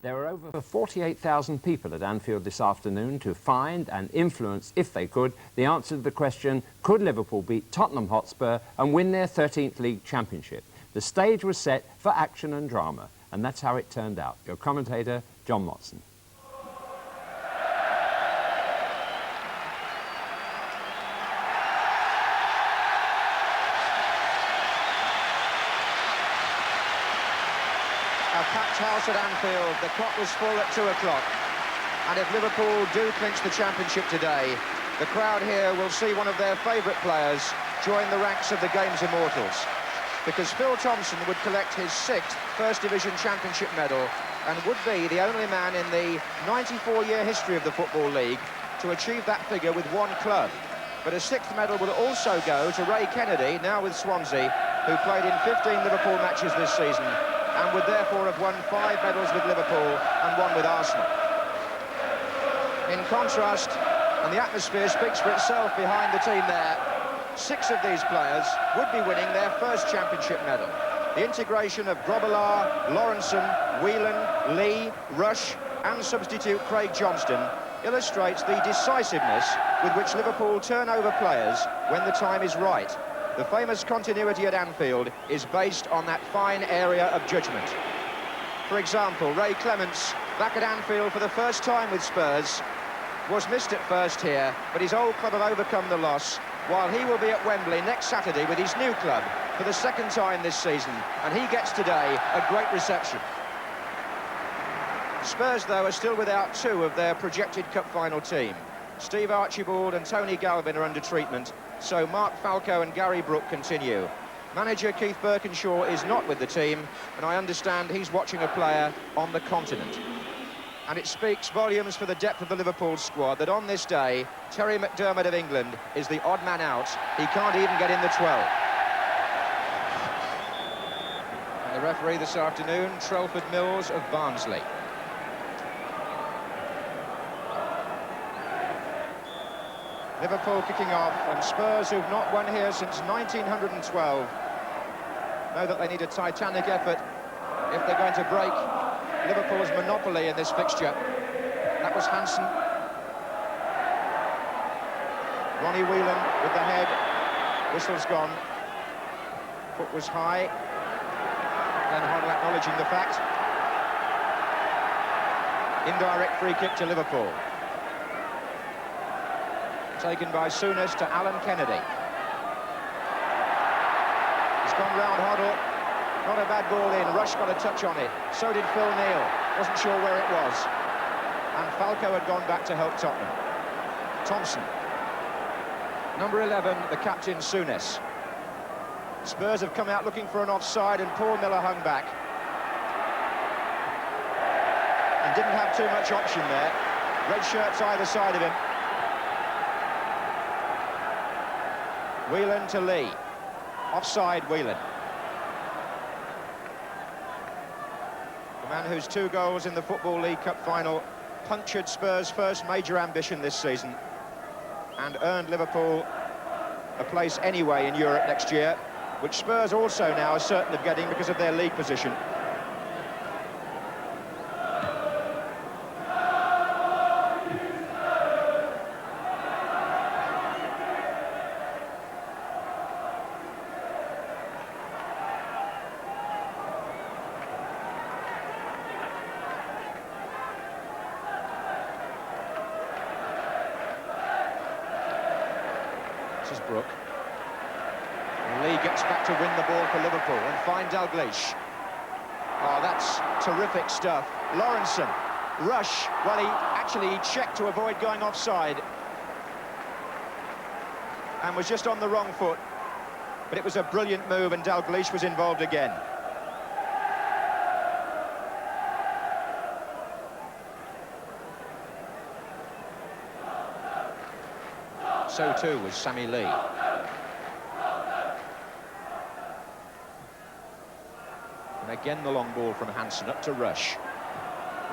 There were over 48,000 people at Anfield this afternoon to find and influence, if they could, the answer to the question, could Liverpool beat Tottenham Hotspur and win their 13th League Championship? The stage was set for action and drama, and that's how it turned out. Your commentator, John Watson. A packed house at Anfield. The clock was full at 2 o'clock. And if Liverpool do clinch the championship today, the crowd here will see one of their favourite players join the ranks of the game's immortals. Because Phil Thompson would collect his 6th First Division Championship medal and would be the only man in the 94-year history of the Football League to achieve that figure with one club. But a 6th medal will also go to Ray Kennedy, now with Swansea, who played in 15 Liverpool matches this season and would therefore have won 5 medals with Liverpool and 1 with Arsenal. In contrast, and the atmosphere speaks for itself behind the team there, 6 of these players would be winning their first championship medal. The integration of Grobbelaar, Lawrenson, Whelan, Lee, Rush and substitute Craig Johnston illustrates the decisiveness with which Liverpool turn over players when the time is right. The famous continuity at Anfield is based on that fine area of judgment. For example, Ray Clements, back at Anfield for the first time with Spurs, was missed at first here, but his old club have overcome the loss, while he will be at Wembley next Saturday with his new club for the 2nd time this season, and he gets today a great reception. Spurs, though, are still without 2 of their projected cup final team. Steve Archibald and Tony Galvin are under treatment, so Mark Falco and Gary Brooke continue. Manager Keith Birkinshaw is not with the team, and I understand he's watching a player on the continent. And it speaks volumes for the depth of the Liverpool squad that on this day, Terry McDermott of England is the odd man out. He can't even get in the 12. And the referee this afternoon, Trelford Mills of Barnsley. Liverpool kicking off, and Spurs, who've not won here since 1912, know that they need a titanic effort if they're going to break Liverpool's monopoly in this fixture. That was Hansen. Ronnie Whelan with the head. Whistle's gone. Foot was high. Glenn Hoddle acknowledging the fact. Indirect free kick to Liverpool. Taken by Souness to Alan Kennedy. He's gone round Hoddle. Not a bad ball in. Rush got a touch on it. So did Phil Neal. Wasn't sure where it was. And Falco had gone back to help Tottenham. Thompson. Number 11, the captain, Souness. Spurs have come out looking for an offside, and Paul Miller hung back. And didn't have too much option there. Red shirts either side of him. Whelan to Lee. Offside, Whelan. The man whose 2 goals in the Football League Cup final punctured Spurs' first major ambition this season and earned Liverpool a place anyway in Europe next year, which Spurs also now are certain of getting because of their league position. This is Brooke. Lee gets back to win the ball for Liverpool and find Dalglish. Oh, that's terrific stuff. Lawrenson. Rush. Well, he checked to avoid going offside. And was just on the wrong foot. But it was a brilliant move, and Dalglish was involved again. So too was Sammy Lee. And again the long ball from Hansen up to Rush.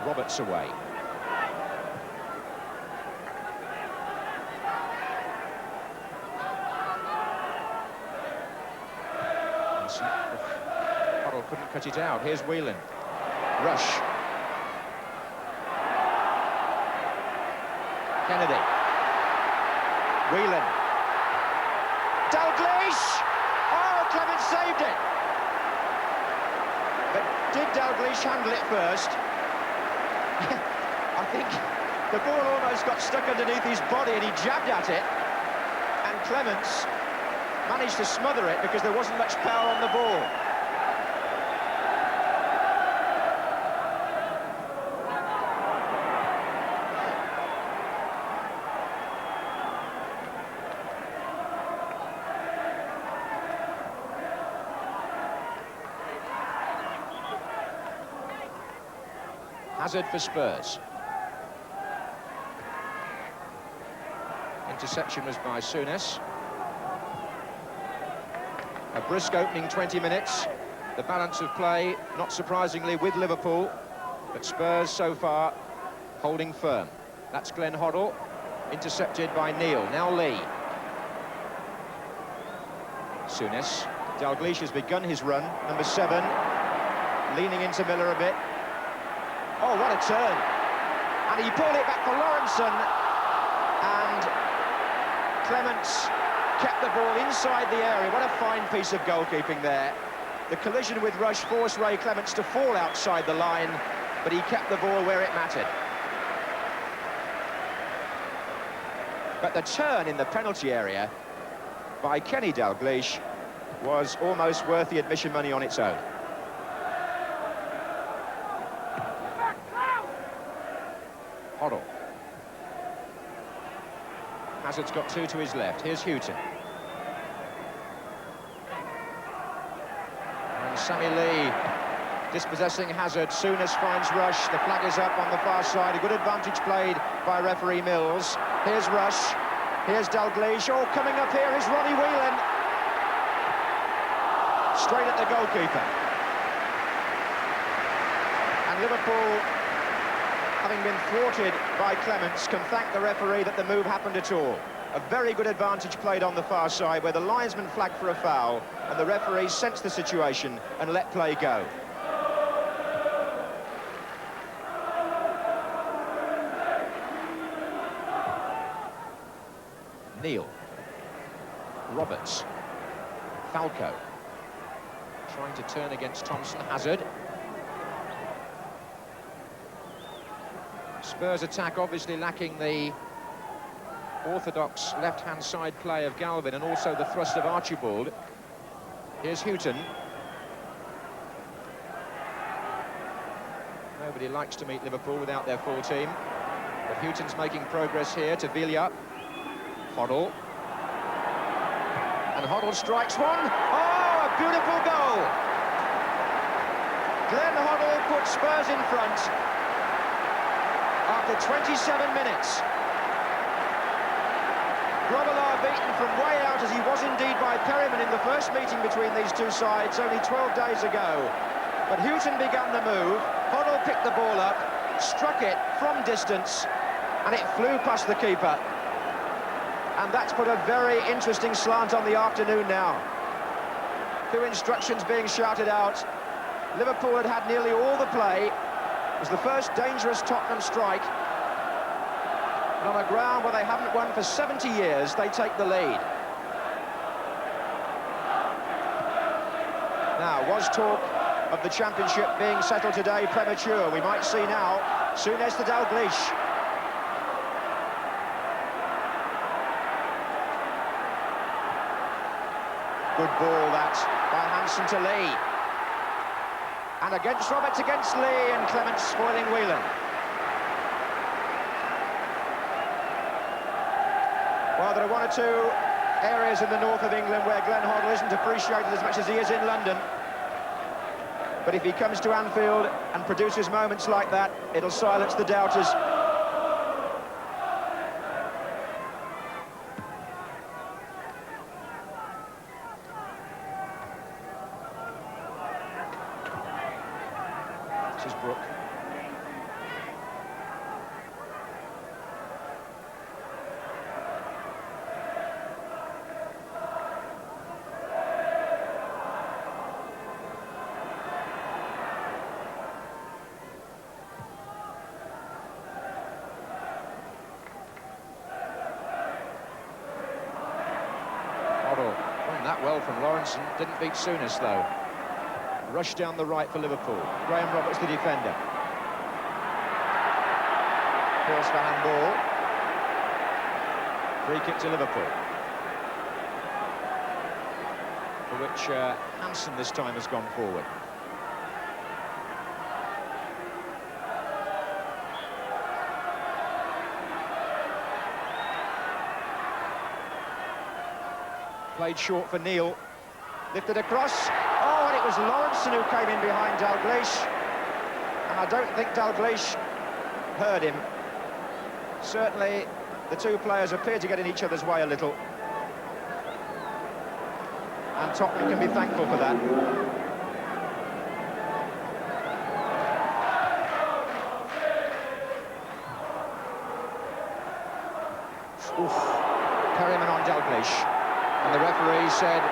Roberts away. Hansen. Hoddle couldn't cut it out. Here's Whelan. Rush. Kennedy. Whelan. Dalglish! Oh, Clements saved it! But did Dalglish handle it first? I think the ball almost got stuck underneath his body and he jabbed at it. And Clements managed to smother it because there wasn't much power on the ball. Hazard for Spurs. Interception was by Souness. A brisk opening 20 minutes. The balance of play, not surprisingly, with Liverpool, but Spurs so far holding firm. That's Glenn Hoddle, intercepted by Neil. Now Lee. Souness. Dalglish has begun his run. Number 7, leaning into Miller a bit. Oh, what a turn. And he pulled it back for Lawrenson. And Clements kept the ball inside the area. What a fine piece of goalkeeping there. The collision with Rush forced Ray Clements to fall outside the line, but he kept the ball where it mattered. But the turn in the penalty area by Kenny Dalglish was almost worth the admission money on its own. Hoddle. Hazard's got 2 to his left. Here's Houghton. And Sammy Lee dispossessing Hazard. Souness finds Rush. The flag is up on the far side. A good advantage played by referee Mills. Here's Rush. Here's Dalglish. Oh, coming up here is Ronnie Whelan. Straight at the goalkeeper. And Liverpool, having been thwarted by Clements, can thank the referee that the move happened at all. A very good advantage played on the far side where the linesman flagged for a foul and the referee sensed the situation and let play go. Neil. Roberts. Falco. Trying to turn against Thompson. Hazard. Spurs attack obviously lacking the orthodox left-hand side play of Galvin and also the thrust of Archibald. Here's Houghton. Nobody likes to meet Liverpool without their full team. But Houghton's making progress here to Villa. Hoddle. And Hoddle strikes one. Oh, a beautiful goal! Glenn Hoddle puts Spurs in front after 27 minutes. Grobbelaar beaten from way out as he was indeed by Perryman in the first meeting between these two sides only 12 days ago. But Houghton began the move, Hoddle picked the ball up, struck it from distance, and it flew past the keeper. And that's put a very interesting slant on the afternoon now. 2 instructions being shouted out. Liverpool had had nearly all the play. It was the first dangerous Tottenham strike. And on a ground where they haven't won for 70 years, they take the lead. Now, was talk of the championship being settled today premature? We might see now. Souness to Dalglish. Good ball, that, by Hansen to Lee. And against Roberts, against Lee, and Clements spoiling Whelan. Well, there are 1 or 2 areas in the north of England where Glenn Hoddle isn't appreciated as much as he is in London. But if he comes to Anfield and produces moments like that, it'll silence the doubters. This is Brook. well from Lawrenson. Didn't beat Souness, though. Rush down the right for Liverpool. Graham Roberts, the defender. Calls for handball. Free kick to Liverpool. For which Hansen this time has gone forward. Played short for Neil. Lifted across. Oh, and it was Lawrenson who came in behind Dalglish. And I don't think Dalglish heard him. Certainly, the two players appear to get in each other's way a little. And Tottenham can be thankful for that. Oof. Perryman on Dalglish. And the referee said,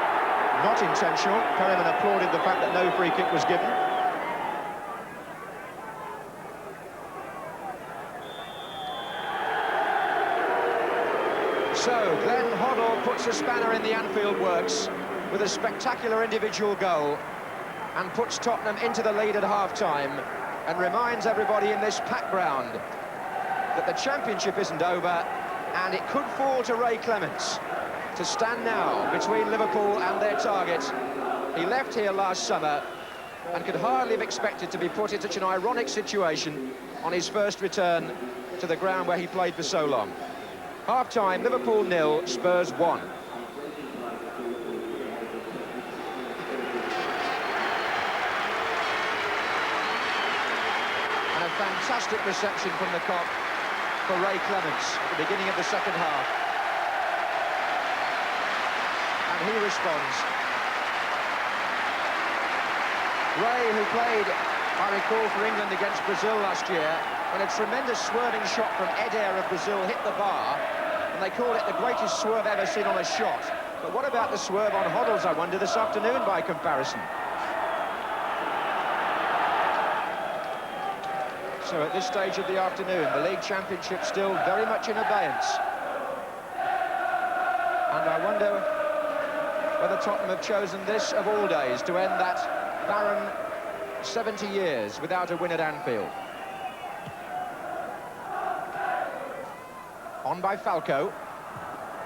not intentional. Perryman applauded the fact that no free kick was given. So, Glenn Hoddle puts a spanner in the Anfield works with a spectacular individual goal and puts Tottenham into the lead at half-time and reminds everybody in this packed ground that the Championship isn't over and it could fall to Ray Clemence to stand now between Liverpool and their target. He left here last summer and could hardly have expected to be put in such an ironic situation on his first return to the ground where he played for so long. Half-time, Liverpool 0, Spurs 1. And a fantastic reception from the Kop for Ray Clemence at the beginning of the second half. And he responds. Ray, who played, I recall, for England against Brazil last year, when a tremendous swerving shot from Eder of Brazil hit the bar, and they call it the greatest swerve ever seen on a shot. But what about the swerve on Hoddles, I wonder, this afternoon by comparison? So at this stage of the afternoon, the League Championship still very much in abeyance. And I wonder whether Tottenham have chosen this of all days to end that barren 70 years without a win at Anfield. On by Falco,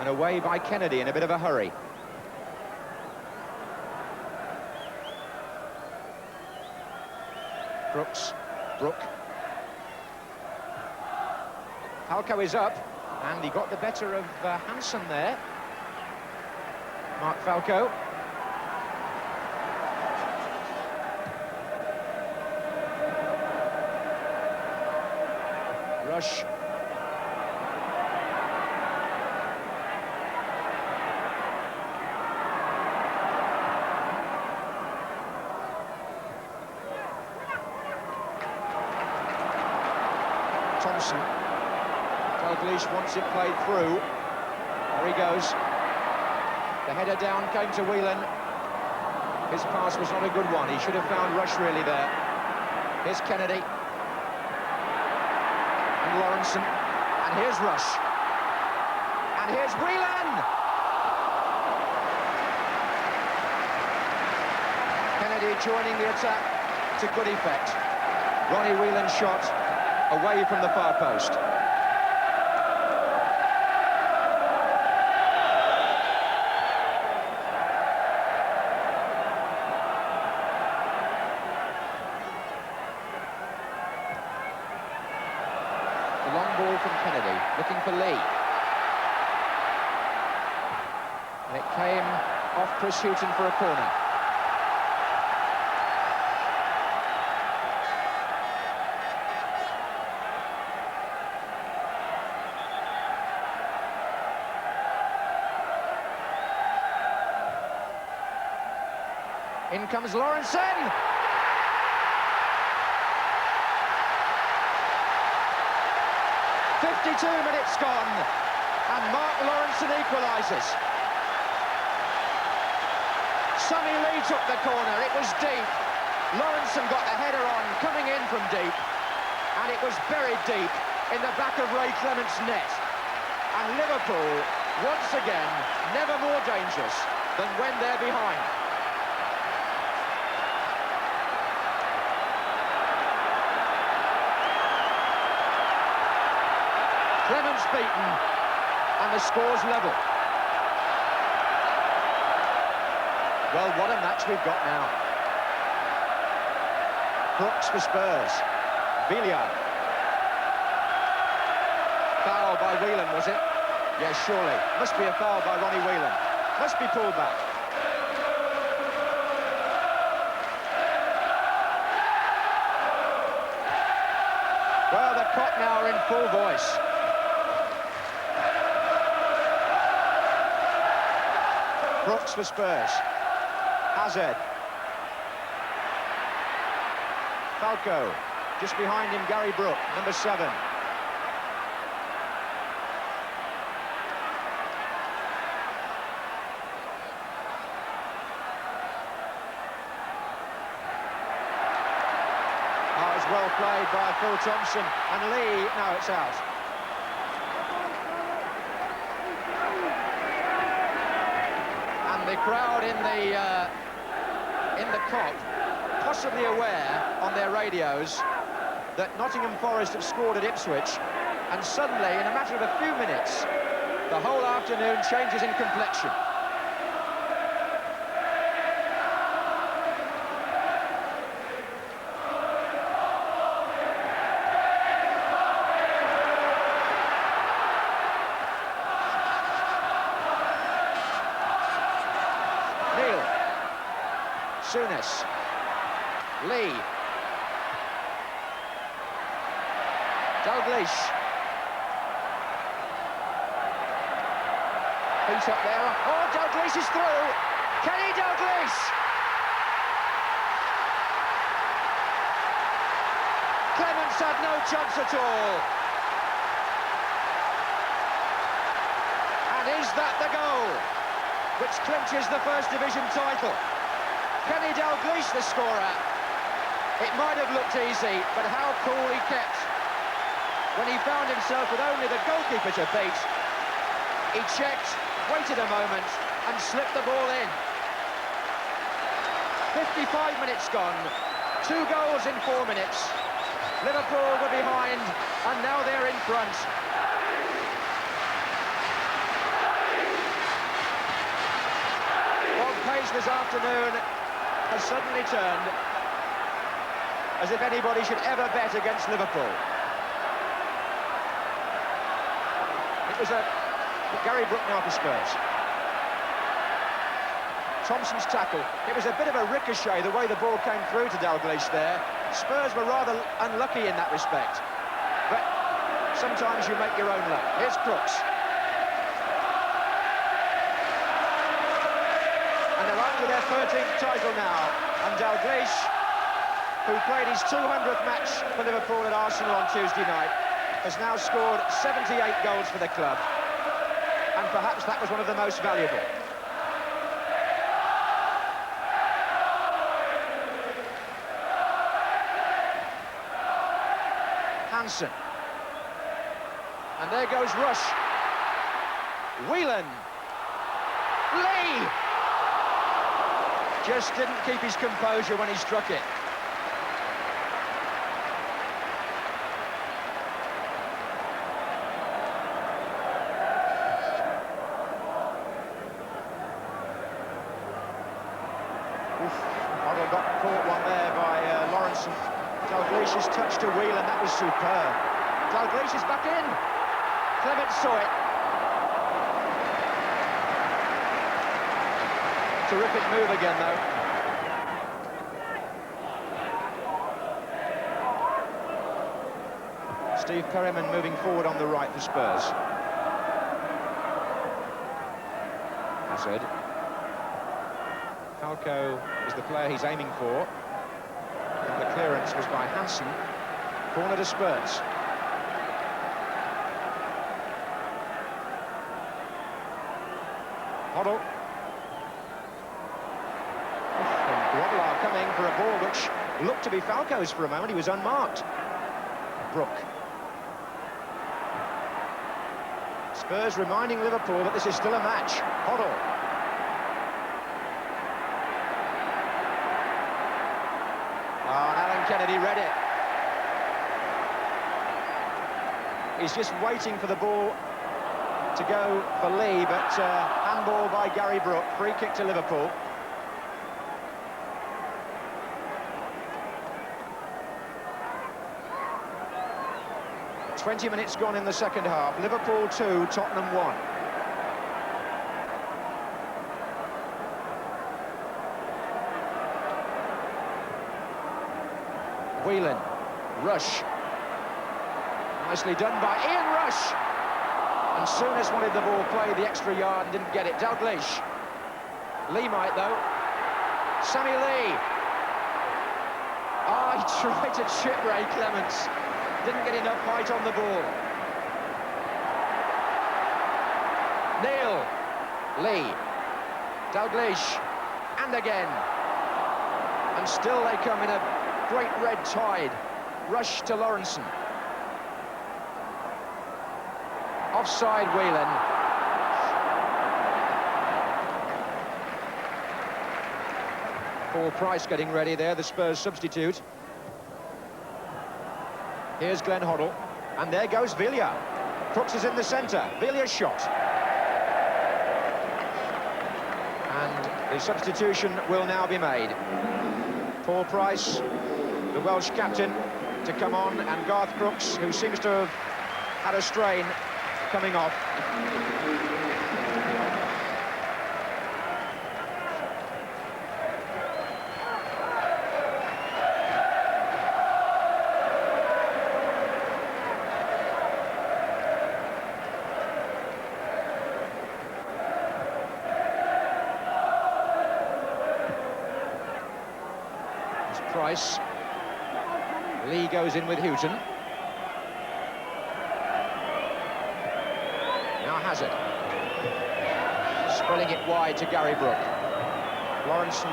and away by Kennedy in a bit of a hurry. Brook. Falco is up, and he got the better of Hansen there. Mark Falco. Rush. Thompson. Dalglish wants it played through. There he goes. The header down came to Whelan. His pass was not a good one. He should have found Rush really there. Here's Kennedy. And Lawrenson. And here's Rush. And here's Whelan! Kennedy joining the attack to good effect. Ronnie Whelan's shot away from the far post. The long ball from Kennedy, looking for Lee. And it came off Chris Hughton for a corner. In comes Lawrenson! 52 minutes gone, and Mark Lawrenson equalises. Sonny Lee took the corner, it was deep. Lawrenson got the header on, coming in from deep, and it was buried deep in the back of Ray Clement's net. And Liverpool, once again, never more dangerous. than when they're behind. Clement's beaten, and the score's level. Well, what a match we've got now. Brooks for Spurs. Villiers. Foul by Whelan, was it? Yes, surely. Must be a foul by Ronnie Whelan. Must be pulled back. Well, the clock now are in full voice. Brooks for Spurs. Hazard. Falco. Just behind him, Gary Brook, number 7. Well played by Phil Thompson, and Lee, no, it's out. And the crowd in the Kop, possibly aware on their radios that Nottingham Forest have scored at Ipswich, and suddenly, in a matter of a few minutes, the whole afternoon changes in complexion. Souness. Lee. Dalglish. Feet up there. Oh, Dalglish is through. Kenny Dalglish. Clements had no chance at all. And is that the goal which clinches the First Division title? Kenny Dalglish, the scorer. It might have looked easy, but how cool he kept. When he found himself with only the goalkeeper to beat, he checked, waited a moment, and slipped the ball in. 55 minutes gone, 2 goals in 4 minutes. Liverpool were behind, and now they're in front. What pace this afternoon has suddenly turned, as if anybody should ever bet against Liverpool. It was Gary Brook now for Spurs. Thompson's tackle. It was a bit of a ricochet, the way the ball came through to Dalglish there. Spurs were rather unlucky in that respect. But sometimes you make your own luck. Here's Crooks. To their 13th title now, and Dalglish, who played his 200th match for Liverpool at Arsenal on Tuesday night, has now scored 78 goals for the club, and perhaps that was one of the most valuable. Hansen, and there goes Rush. Whelan. Lee! Just didn't keep his composure when he struck it. Hoddle got caught one there by Lawrenson. Dalglish's touch to Whelan, that was superb. Dalglish is back in. Clement saw it. Terrific move again, though. Steve Perryman moving forward on the right for Spurs. Hazard. Falco is the player he's aiming for. And the clearance was by Hansen. Corner to Spurs. Hoddle. Coming for a ball which looked to be Falco's for a moment. He was unmarked. Brook. Spurs reminding Liverpool that this is still a match. Hoddle. Kennedy read it. He's just waiting for the ball to go for Lee, but handball by Gary Brook, free kick to Liverpool. "20 minutes gone in the second half. Liverpool 2, Tottenham 1. Whelan, Rush. Nicely done by Ian Rush. And Souness wanted the ball played the extra yard and didn't get it. Dalglish. Lee might, though. Sammy Lee. He tried to chip Ray Clements. Didn't get enough height on the ball. Neil. Lee. Dalglish. And again. And still they come in a great red tide. Rush to Lawrenson. Offside Whelan. Paul Price getting ready there, the Spurs substitute. Here's Glenn Hoddle. And there goes Villiers. Crooks is in the centre. Villiers shot. And the substitution will now be made. Paul Price, the Welsh captain, to come on, and Garth Crooks, who seems to have had a strain, coming off. It's Price. Lee goes in with Houghton. Now Hazard. Spilling it wide to Gary Brook. Lawrenson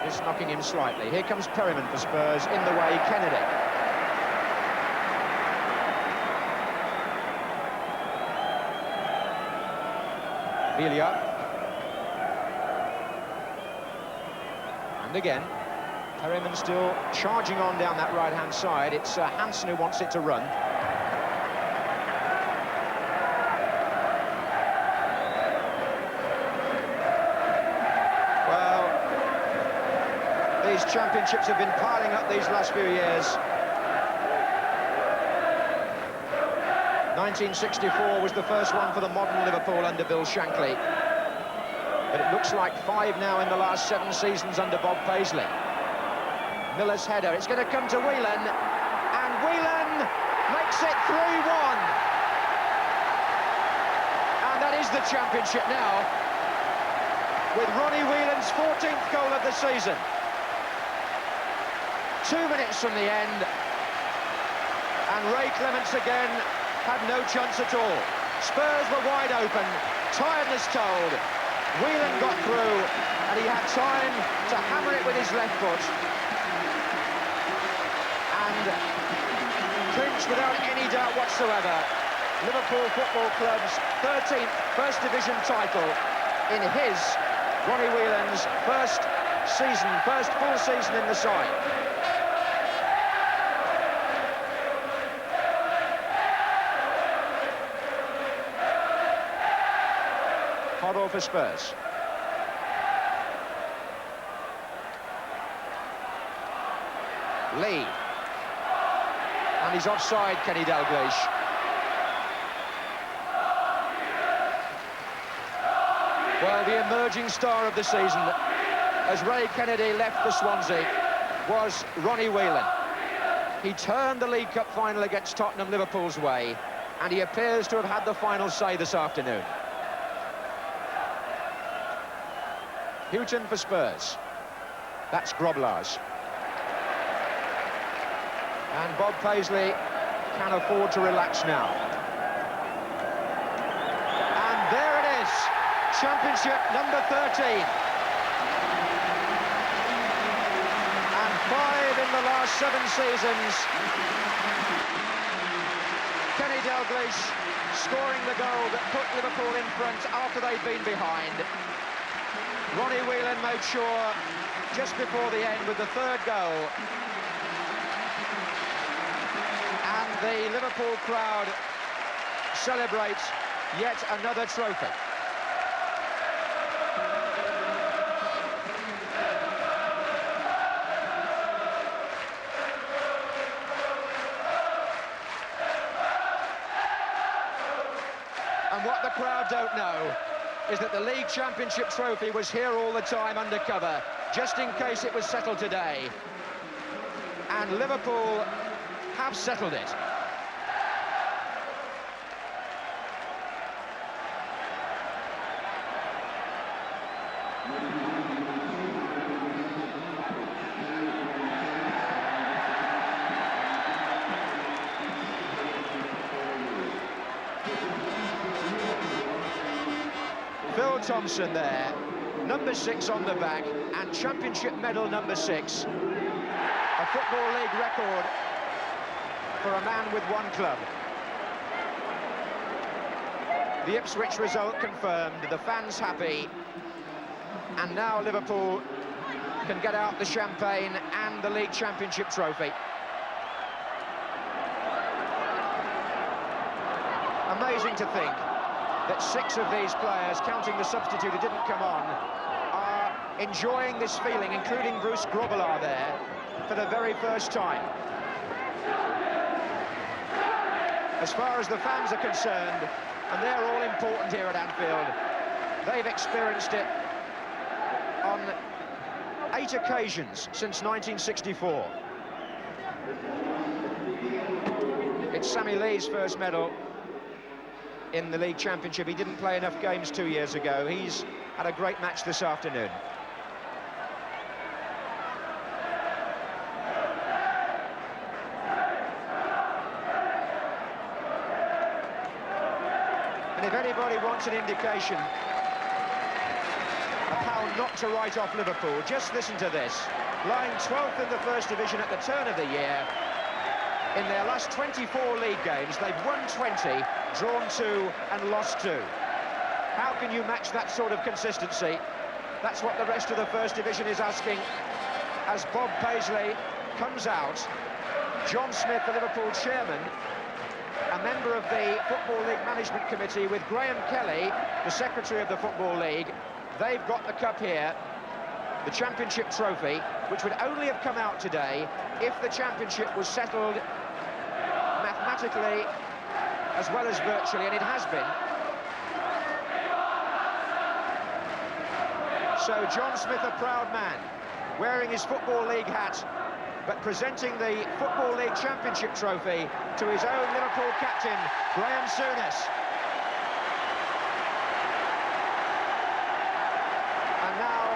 is knocking him slightly. Here comes Perryman for Spurs. In the way, Kennedy. Villiers. And again. Perryman still charging on down that right-hand side. It's Hansen who wants it to run. Well, these championships have been piling up these last few years. 1964 was the first one for the modern Liverpool under Bill Shankly. But it looks like 5 now in the last 7 seasons under Bob Paisley. Miller's header, it's going to come to Whelan, and Whelan makes it 3-1. And that is the championship now, with Ronnie Whelan's 14th goal of the season. 2 minutes from the end, and Ray Clements again had no chance at all. Spurs were wide open, tiredness told. Whelan got through, and he had time to hammer it with his left foot. Clinch without any doubt whatsoever. Liverpool Football Club's 13th First Division title in his, Ronnie Whelan's, first full season in the side. Hoddle for Spurs. Lee. And he's offside, Kenny Dalglish. Well, the emerging star of the season, as Ray Kennedy left for Swansea, was Ronnie Whelan. He turned the League Cup final against Tottenham Liverpool's way, and he appears to have had the final say this afternoon. Houghton for Spurs. That's Groblars. And Bob Paisley can afford to relax now. And there it is, championship number 13. And 5 in the last 7 seasons. Kenny Dalglish scoring the goal that put Liverpool in front after they'd been behind. Ronnie Whelan made sure, just before the end with the 3rd goal, the Liverpool crowd celebrate yet another trophy. And what the crowd don't know is that the League Championship trophy was here all the time undercover, just in case it was settled today. And Liverpool have settled it. Phil Thompson there, number 6 on the back, and Championship medal number 6. A Football League record for a man with one club. The Ipswich result confirmed, the fans happy, and now Liverpool can get out the champagne and the League Championship trophy. Amazing to think that 6 of these players, counting the substitute who didn't come on, are enjoying this feeling, including Bruce Grobbelaar there, for the very first time. As far as the fans are concerned, and they're all important here at Anfield, they've experienced it on 8 occasions since 1964. It's Sammy Lee's first medal in the League Championship. He didn't play enough games 2 years ago. He's had a great match this afternoon. And if anybody wants an indication of how not to write off Liverpool, just listen to this. Lying 12th in the First Division at the turn of the year, in their last 24 league games, they've won 20, drawn 2 and lost 2. How can you match that sort of consistency? That's what the rest of the First Division is asking. As Bob Paisley comes out, John Smith, the Liverpool chairman, a member of the Football League Management Committee, with Graham Kelly, the secretary of the Football League, they've got the cup here, the Championship trophy, which would only have come out today if the Championship was settled mathematically as well as virtually, and it has been. So John Smith, a proud man, wearing his Football League hat, but presenting the Football League Championship trophy to his own Liverpool captain, Graham Souness. And now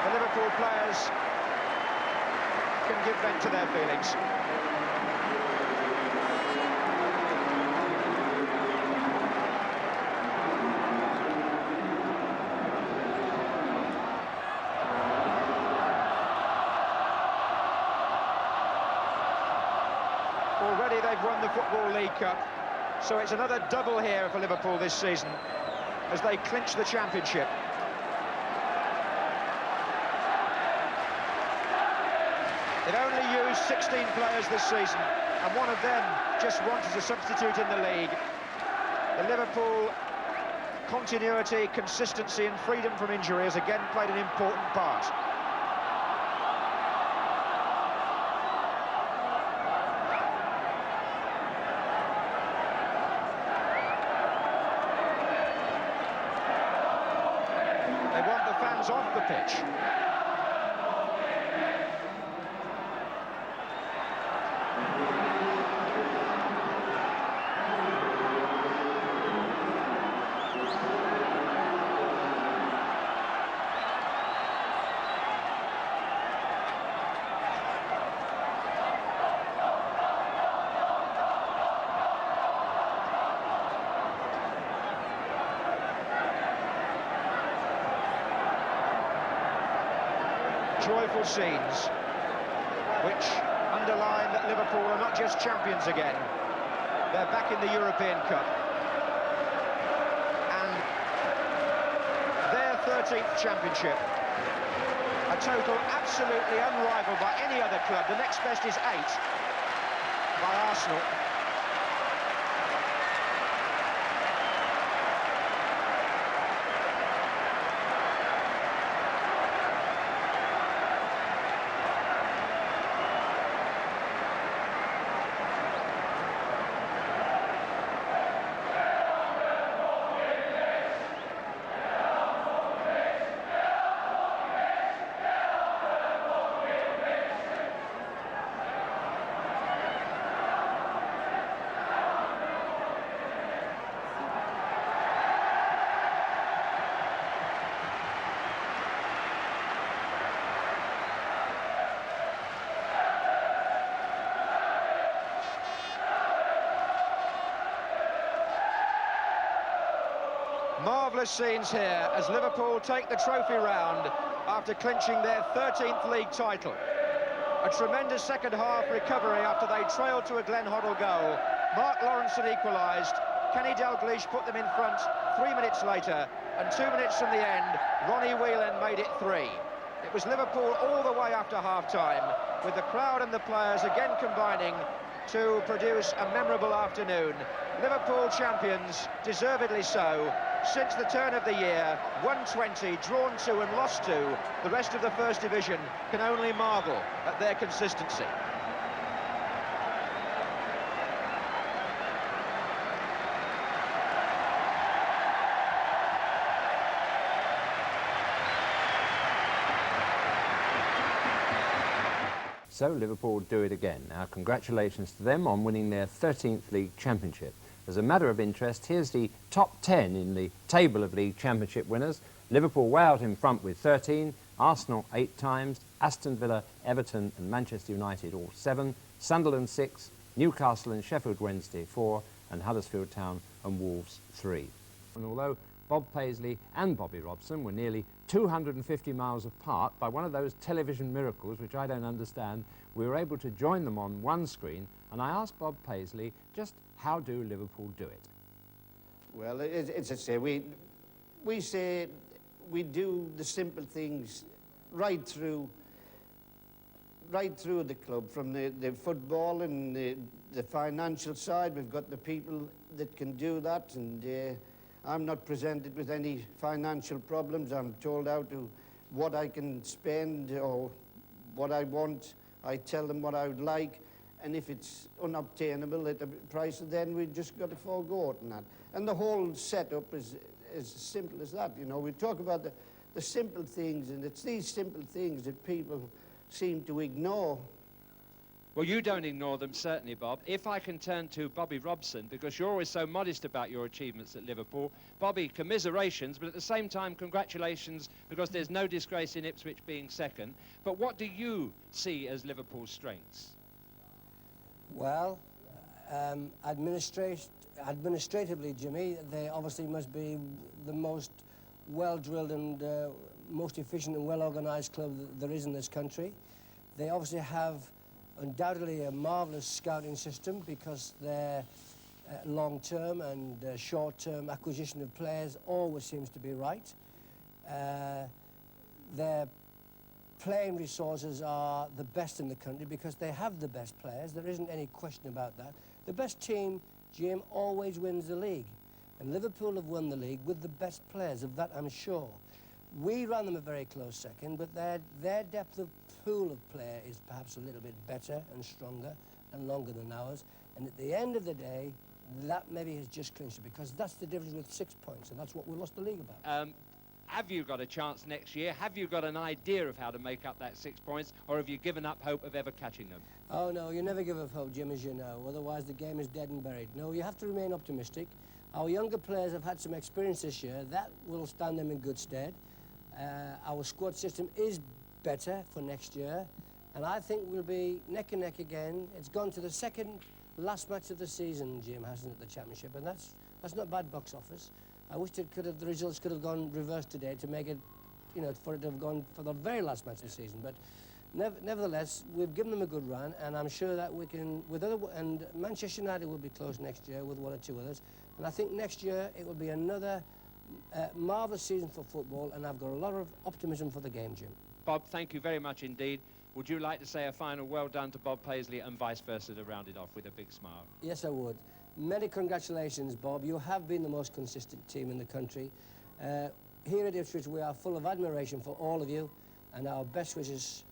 the Liverpool players can give vent to their feelings. Already they've won the Football League Cup, so it's another double here for Liverpool this season as they clinch the Championship. They've only used 16 players this season, and one of them just wants as a substitute in the league. The Liverpool continuity, consistency and freedom from injury has again played an important part. They want the fans off the pitch. Joyful scenes which underline that Liverpool are not just champions again, they're back in the European Cup, and their 13th championship, a A total absolutely unrivaled by any other club. The next best is 8 by Arsenal. Marvellous scenes here as Liverpool take the trophy round after clinching their 13th league title. A tremendous second-half recovery after they trailed to a Glenn Hoddle goal. Mark Lawrenson equalised. Kenny Dalglish put them in front 3 minutes later, and 2 minutes from the end, Ronnie Whelan made it 3. It was Liverpool all the way after half-time, with the crowd and the players again combining to produce a memorable afternoon. Liverpool champions, deservedly so. Since the turn of the year, 120, drawn 2 and lost 2, the rest of the First Division can only marvel at their consistency. So Liverpool do it again. Our congratulations to them on winning their 13th league championship. As a matter of interest, here's the top 10 in the table of league championship winners. Liverpool way out in front with 13, Arsenal 8 times, Aston Villa, Everton and Manchester United all 7, Sunderland 6, Newcastle and Sheffield Wednesday 4, and Huddersfield Town and Wolves 3. And although Bob Paisley and Bobby Robson were nearly 250 miles apart by one of those television miracles which I don't understand, we were able to join them on one screen, and I asked Bob Paisley just how do Liverpool do it? Well, it's a say. We say we do the simple things right through the club, from the football and the financial side. We've got the people that can do that, and I'm not presented with any financial problems. I'm told out to what I can spend or what I want. I tell them what I would like, and if it's unobtainable at the price, then we just got to forego it and that. And the whole setup is as simple as that. You know, we talk about the simple things, and it's these simple things that people seem to ignore. Well, you don't ignore them, certainly, Bob. If I can turn to Bobby Robson, because you're always so modest about your achievements at Liverpool. Bobby, commiserations, but at the same time, congratulations, because there's no disgrace in Ipswich being second. But what do you see as Liverpool's strengths? Well, administratively, Jimmy, they obviously must be the most well-drilled and most efficient and well-organised club there is in this country. They obviously have undoubtedly a marvellous scouting system, because their long-term and short-term acquisition of players always seems to be right. Their playing resources are the best in the country because they have the best players. There isn't any question about that. The best team, Jim, always wins the league. And Liverpool have won the league with the best players, of that I'm sure. We ran them a very close second, but their depth of pool of player is perhaps a little bit better and stronger and longer than ours. And at the end of the day, that maybe has just clinched it, because that's the difference with 6 points, and that's what we lost the league about. Have you got a chance next year? Have you got an idea of how to make up that 6 points, or have you given up hope of ever catching them? Oh, no, you never give up hope, Jim, as you know. Otherwise, the game is dead and buried. No, you have to remain optimistic. Our younger players have had some experience this year. That will stand them in good stead. Our squad system is better for next year, and I think we'll be neck and neck again. It's gone to the second last match of the season, Jim, hasn't it, the Championship, and that's not bad box office. I wish the results could have gone reversed today to make it, you know, for it to have gone for the very last match of the season. But nevertheless, we've given them a good run, and I'm sure that we can, and Manchester United will be close next year with 1 or 2 others. And I think next year it will be another marvellous season for football, and I've got a lot of optimism for the game, Jim. Bob, thank you very much indeed. Would you like to say a final well done to Bob Paisley and vice versa to round it off with a big smile? Yes, I would. Many congratulations, Bob. You have been the most consistent team in the country. Here at Ipswich, we are full of admiration for all of you, and our best wishes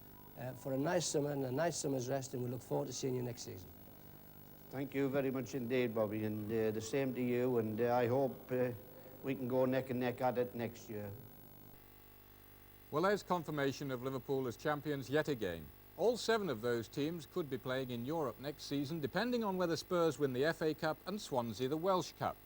for a nice summer and a nice summer's rest, and we look forward to seeing you next season. Thank you very much indeed, Bobby, and the same to you, and I hope we can go neck and neck at it next year. Well, there's confirmation of Liverpool as champions yet again. All 7 of those teams could be playing in Europe next season, depending on whether Spurs win the FA Cup and Swansea the Welsh Cup.